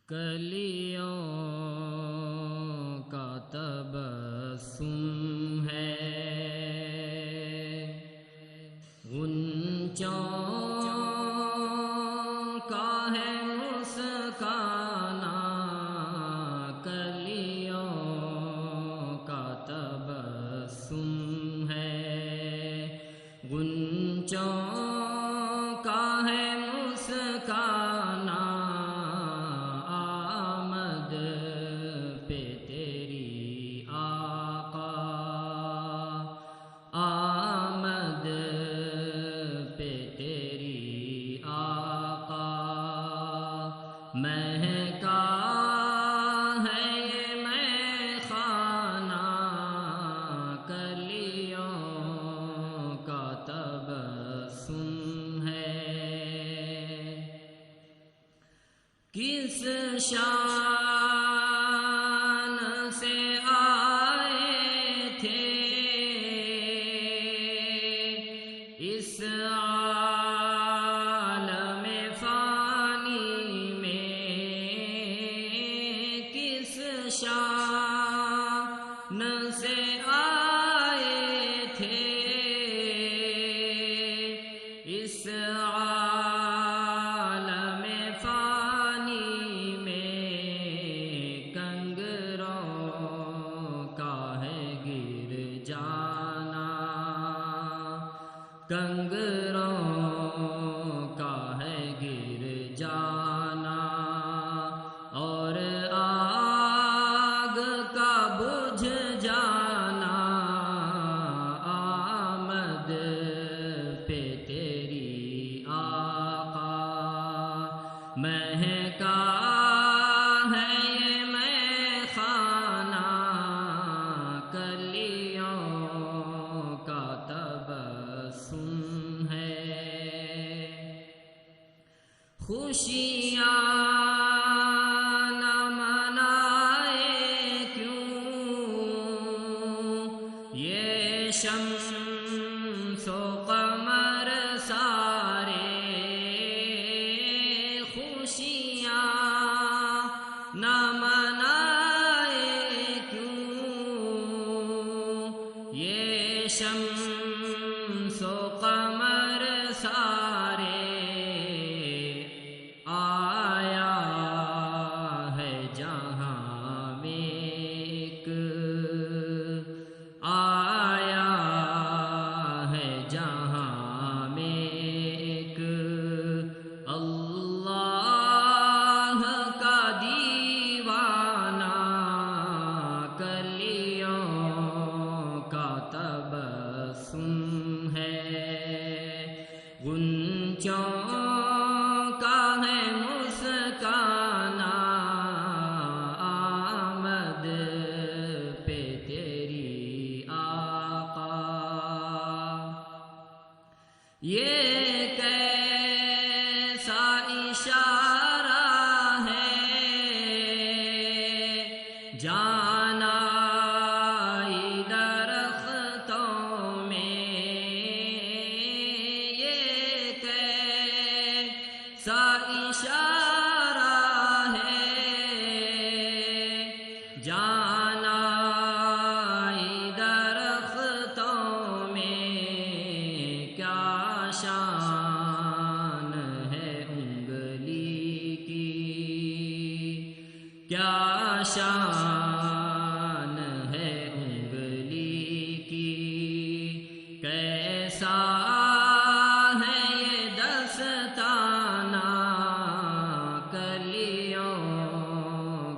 کلیوں کا تبسم ہے، غنچوں کا ہے مسکانہ، کلیوں کا تبسم ہے، غنچوں کا ہے مسکانہ، آمد پہ تیری آقا، آمد پہ تیری آقا، مہکا ہے یہ میخانہ، کلیوں کا تبسم ہے، کس شان سے آئے تھے اس عالم فانی میں، کس شان سے آئے تھے اس عالم فانی میں، کنگروں کا ہے گر جانا، کنگروں کا ہے گر جانا، اور آگ کا بجھ جانا، آمد پہ تیری آقا، مہکا ہے یہ میخانہ، کلیوں کا تبسم ہے، خوشیاں نہ منائے کیوں یہ شمس و قمر سارے، خوشیاں نہ منائے کیوں یہ شمس و قمر سارے، آیا ہے جہاں میں ایک، آیا ہے جہاں میں ایک، اللہ کا دیوانہ، کلیوں کا تبسم ہے، غنچوں کا ہے مسکانہ، آمد پہ تیری آقا، یہ کیسا اشارہ ہے جانا درختوں میں، یہ کیسا اشارہ ہے جانا درختوں میں، کیا شان ہے انگلی کی، کیا شان ہے انگلی کی، کیسا ہے یہ دستانہ، کلیوں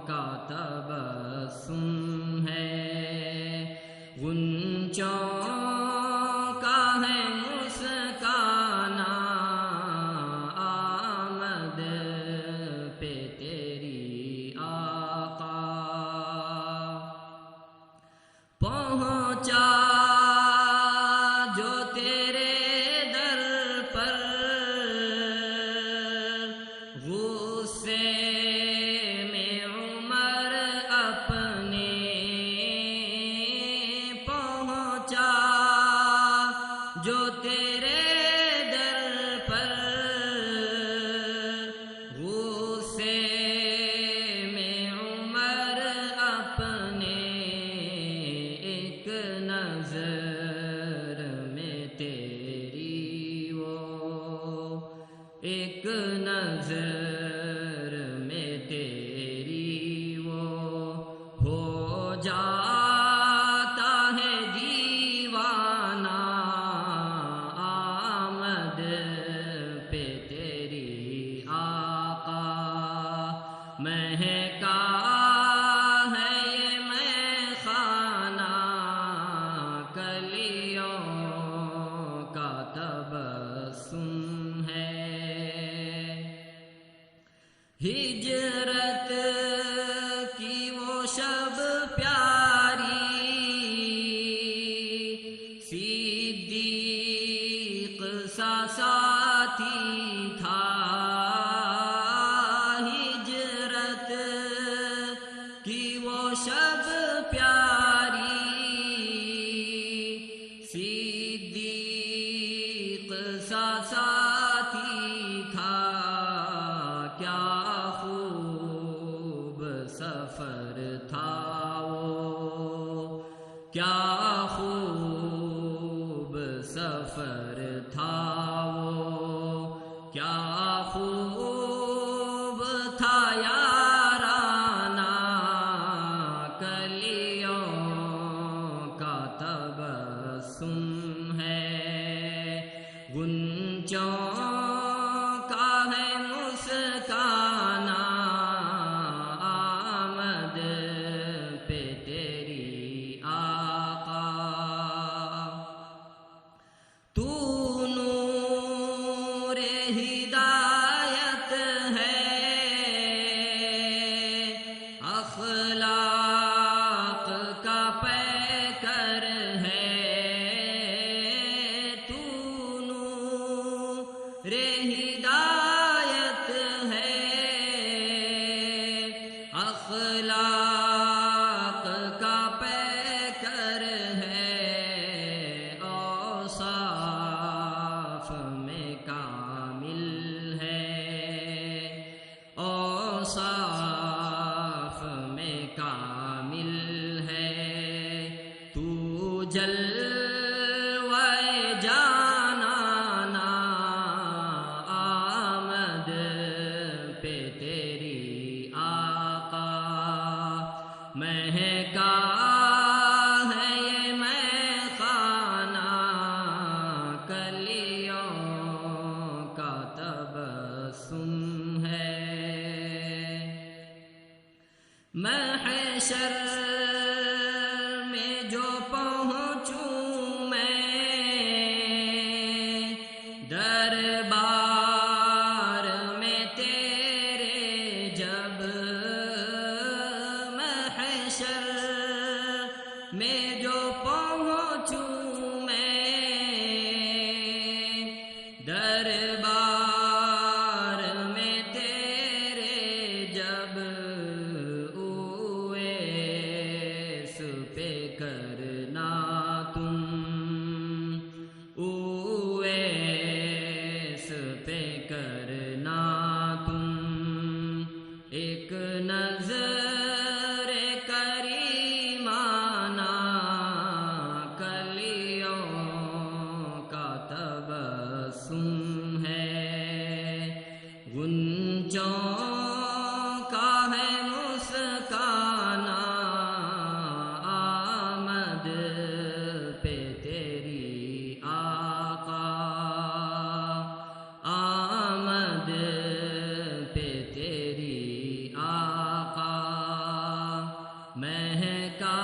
کا تبسم ہے، غنچوں کا ہے مسکانہ، آمد پہ تیری آقا، مہکا ہے یہ میں خانہ کلیوں کا تبسم ہے، ہجرت کی وہ شب پیاری صدیق سا ساتھی تھا، ہجرت کی وہ شب پیاری صدیق سا ساتھی تھا، کیا خوب سفر تھا وہ، کیا خوب سفر تھا وہ، کیا خوب تھا یارانہ کلیوں کا تبسم ہے، غنچوں کا ہے مسکانہ آمد پہ تیری آقا، تو نور ہدایت ہے، اخلاق کا پیکر ہے، تو نور ہدایت ہے، اخلاق کا پیکر ہے، اوصاف میں کامل ہے، اوصاف میں کامل ہے، تو جلوہ جانانا آمد پہ تیری آقا، مہکا ہے یہ میں خانہ کلیوں کا تبسم ہے، محشر میں جو پہنچوں میں دربار میں تیرے جب، محشر میں جو پہنچوں میں دربار میں تیرے جب، اویس پہ کرنا تم، اویس پہ کرنا تم ایک نظر کریمانہ کلیوں کا تبسم ہے، غنچوں کا ہے مسکانہ آمد پہ تیری آقا، آمد پہ تیری آقا، مہکا